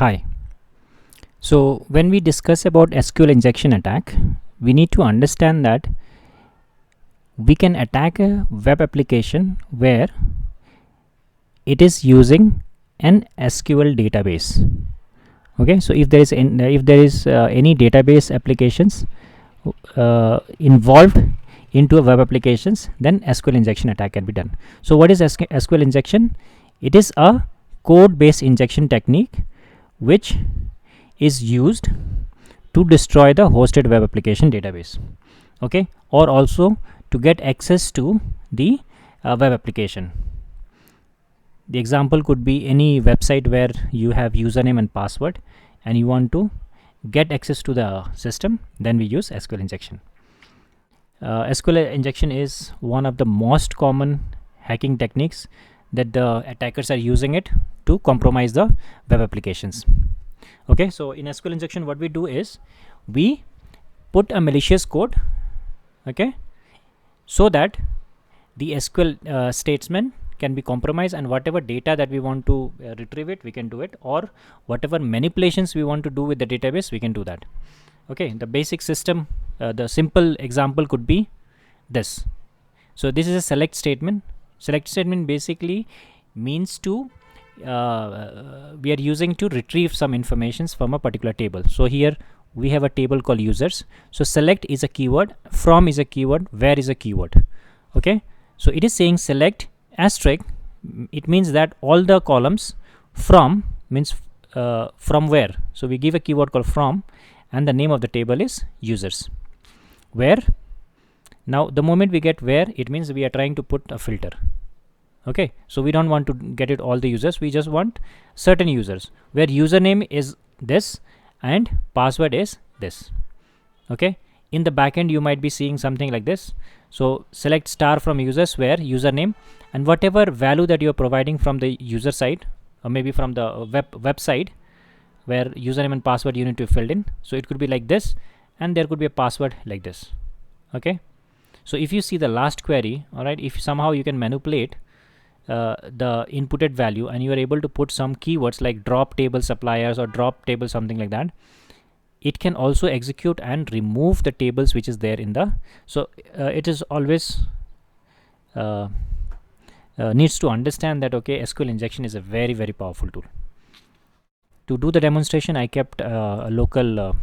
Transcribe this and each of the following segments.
Hi. So when we discuss about SQL injection attack, we need to understand that we can attack a web application where it is using an SQL database. Okay, so if there is any database applications involved into a web applications, then SQL injection attack can be done. So what is SQL injection? It is a code-based injection technique which is used to destroy the hosted web application database, okay, or also to get access to the web application. The example could be any website where you have username and password and you want to get access to the system, then we use SQL injection. SQL injection is one of the most common hacking techniques that the attackers are using it to compromise the web applications. Okay, so in SQL injection what we do is we put a malicious code, okay, so that the SQL statement can be compromised, and whatever data that we want to retrieve it, we can do it, or whatever manipulations we want to do with the database, we can do that. Okay, the basic system, the simple example could be this. So this is a select statement. Select statement basically means to we are using to retrieve some informations from a particular table. So here we have a table called users. So select is a keyword, from is a keyword, where is a keyword. Okay, so it is saying select asterisk. It means that all the columns from means from where. So we give a keyword called from, and the name of the table is users. Where, now the moment we get where, it means we are trying to put a filter. Okay, so we don't want to get it all the users, we just want certain users where username is this and password is this. Okay, in the backend you might be seeing something like this. So select star from users where username and whatever value that you're providing from the user side, or maybe from the website where username and password you need to fill in. So it could be like this, and there could be a password like this. Okay, so if you see the last query, all right, if somehow you can manipulate the inputted value and you are able to put some keywords like drop table suppliers or drop table something like that, it can also execute and remove the tables which is there in the. So it is always needs to understand that okay, SQL injection is a very powerful tool. To do the demonstration, I kept a local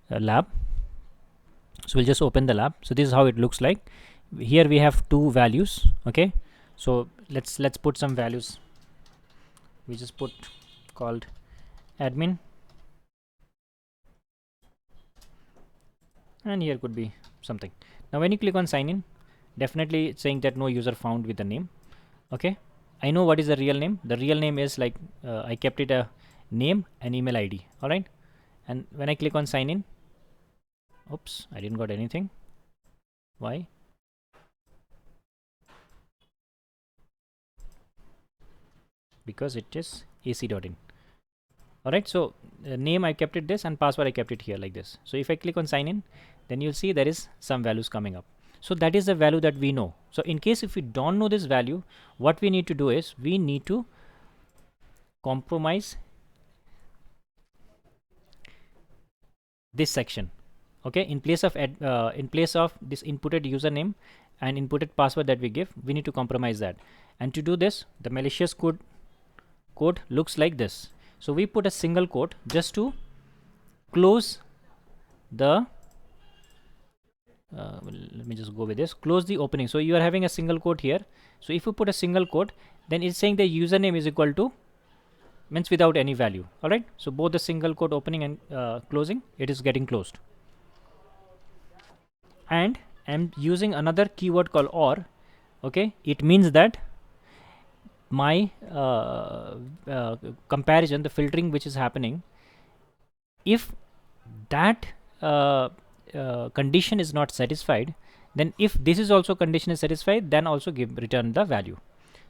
lab. So we'll just open the lab. So this is how it looks like. Here we have two values. Okay, so let's put some values. We just put called admin, and here could be something. Now when you click on sign in, definitely it's saying that no user found with the name. Okay, I know what is the real name. The real name is like I kept it a name and email ID. All right, and when I click on sign in, oops, I didn't got anything. Why? Because it is ac.in. all right, so name I kept it this and password I kept it here like this. So if I click on sign in, then you'll see there is some values coming up. So that is the value that we know. So in case if we don't know this value, what we need to do is we need to compromise this section. Okay, in place of this inputted username and inputted password that we give, we need to compromise that. And to do this, the malicious code looks like this. So we put a single quote just to close the let me just go with this, close the opening. So you are having a single quote here. So if you put a single quote, then it's saying the username is equal to, means without any value. All right, so both the single quote opening and closing, it is getting closed. And I'm using another keyword called or. Okay, it means that my comparison, the filtering which is happening, if that condition is not satisfied, then if this is also condition is satisfied, then also return the value.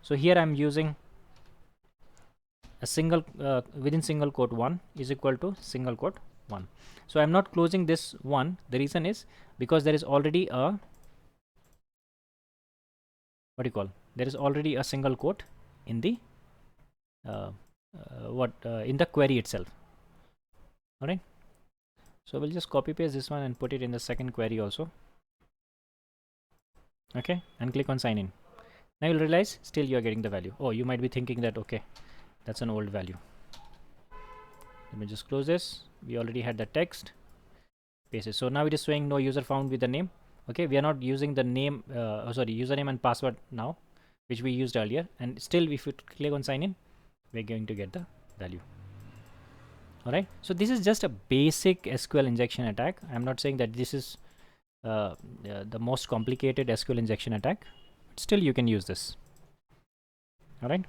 So here I'm using a single within single quote 1 is equal to single quote 1. So I'm not closing this one. The reason is because there is already a there is already a single quote in the in the query itself. All right, so we'll just copy paste this one and put it in the second query also. Okay, and click on sign in. Now you'll realize still you are getting the value. Oh, you might be thinking that okay, that's an old value. Let me just close this. We already had the text, paste it. So now it is showing no user found with the name. Okay, we are not using the name, username and password now, which we used earlier, and still if you click on sign in, we're going to get the value. All right, so this is just a basic SQL injection attack. I'm not saying that this is the most complicated SQL injection attack, but still you can use this. All right,